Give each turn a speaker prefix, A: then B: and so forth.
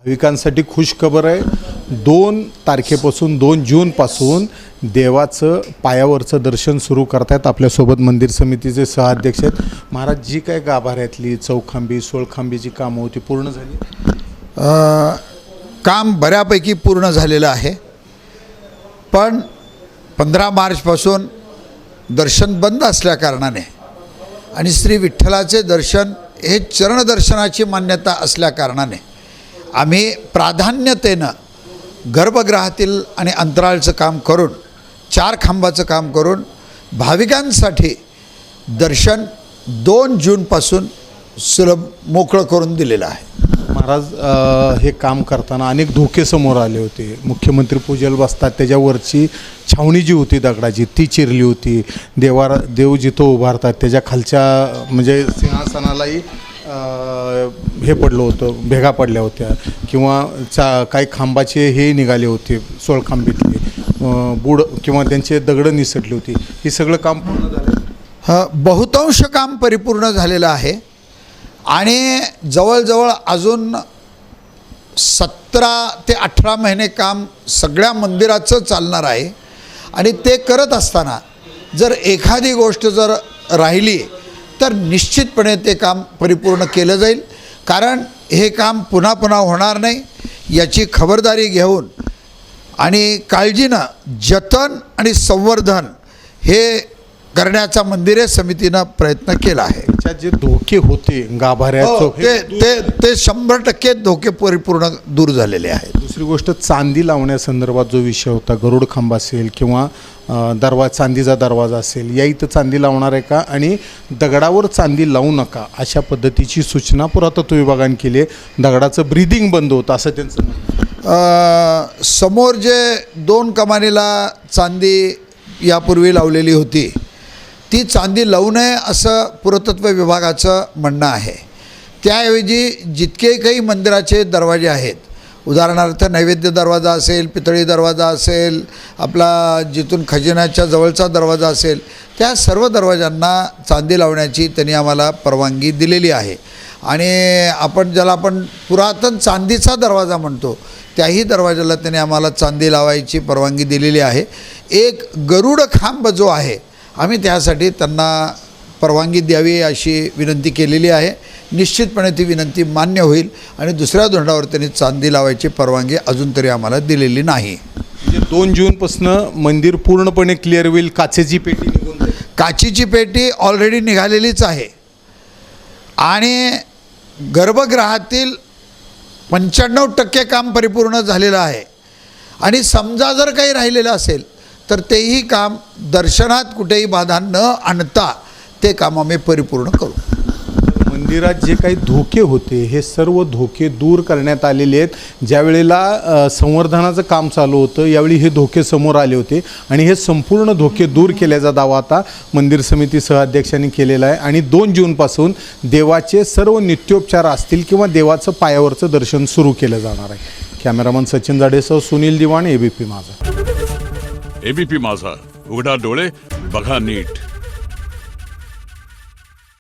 A: भाविकांसाठी खुशखबर आहे. 2 तारखेपासून 2 जूनपासून देवाचं पायावरचं दर्शन सुरू करतायत. आपल्यासोबत मंदिर समितीचे सहअध्यक्ष आहेत. महाराज, जी काय गाभाऱ्यातली चौखांबी सोळखांबीची कामं होती पूर्ण झाली?
B: काम बऱ्यापैकी पूर्ण झालेलं आहे, पण 15 मार्चपासून दर्शन बंद असल्याकारणाने आणि श्री विठ्ठलाचे दर्शन हे चरणदर्शनाची मान्यता असल्याकारणाने आम्ही प्राधान्यतेनं गर्भगृहातील आणि अंतराळचं काम करून 4 खांबाचं काम करून भाविकांसाठी दर्शन 2 जूनपासून सुलभ मोकळं करून दिलेलं आहे.
A: महाराज, हे काम करताना अनेक धोके समोर आले होते. मुख्यमंत्री पूजेला बसतात त्याच्यावरची छावणी जी होती दगडाची ती चिरली होती. देव जिथं उभारतात त्याच्या खालच्या म्हणजे सिंहासनालाही हे पडलं होतं, भेगा पडल्या होत्या किंवा काही खांबाचे हे निघाले होते, सोळखांबीतले बुड किंवा त्यांचे दगडं निसटली होती. हे सगळं काम पूर्ण झालं?
B: बहुतांश काम परिपूर्ण झालेलं आहे आणि जवळजवळ अजून 17 ते 18 महिने काम सगळ्या मंदिराचं चालणार आहे. आणि ते करत असताना जर एखादी गोष्ट जर राहिली तर निश्चितपणे ते काम परिपूर्ण केलं जाईल, कारण हे काम पुन्हा पुन्हा होणार नाही याची खबरदारी घेऊन आणि काळजीनं जतन आणि संवर्धन हे करण्याचा मंदिरे समितीनं प्रयत्न केला आहे.
A: त्याच्यात जे धोके होते गाभाऱ्याचं
B: ते 100% धोके परिपूर्ण दूर झालेले आहेत.
A: दुसरी गोष्ट, चांदी लावण्यासंदर्भात जो विषय होता, गरुड खांब असेल किंवा चांदीचा दरवाजा असेल, या इथं चांदी लावणार आहे का आणि दगडावर चांदी लावू नका अशा पद्धतीची सूचना पुरातत्व विभागाने केली आहे. दगडाचं ब्रीदिंग बंद होतं असं त्यांचं म्हणणं.
B: समोर जे 2 कमानीला चांदी यापूर्वी लावलेली होती ती चांदी लावू नये असं पुरातत्व विभागाचं म्हणणं आहे. त्याऐवजी जितके काही मंदिराचे दरवाजे आहेत, उदाहरणार्थ नैवेद्य दरवाजा असेल, पितळी दरवाजा असेल, आपला जिथून खजिन्याच्या जवळचा दरवाजा असेल, त्या सर्व दरवाजांना चांदी लावण्याची त्यांनी आम्हाला परवानगी दिलेली आहे. आणि ज्याला आपण पुरातन चांदीचा दरवाजा म्हणतो त्याही दरवाजाला त्यांनी आम्हाला चांदी लावायची परवानगी दिलेली आहे. एक गरुड खांब जो आहे आम्ही त्यासाठी त्यांना परवानगी द्यावी अशी विनंती केलेली आहे. निश्चितपणे ती विनंती मान्य होईल आणि दुसऱ्या धोरणावर त्यांनी चांदी लावायची परवानगी अजून तरी आम्हाला दिलेली नाही.
A: म्हणजे 2 जूनपासून मंदिर पूर्णपणे क्लिअर होईल. काचेची पेटी निघून जाईल.
B: काचीची पेटी ऑलरेडी निघालेलीच आहे आणि गर्भगृहातील 95% काम परिपूर्ण झालेलं आहे. आणि समजा जर काही राहिलेलं असेल तर तेही काम दर्शनात कुठेही बाधा न आणता ते काम आम्ही परिपूर्ण करू.
A: मंदिरात जे काही धोके होते हे सर्व धोके दूर करण्यात आलेले आहेत. ज्या वेळेला संवर्धनाचं काम चालू होतं यावेळी हे धोके समोर आले होते आणि हे संपूर्ण धोके दूर केल्याचा दावा आता मंदिर समिती सहअध्यक्षांनी केलेला आहे. आणि 2 जूनपासून देवाचे सर्व नित्योपचार असतील किंवा देवाचं पायावरचं दर्शन सुरू केलं जाणार आहे. कॅमेरामन सचिन जाडेसह सुनील दिवाण, एबीपी माझा.
C: एबीपी माझा, उघडा डोळे बघा नीट.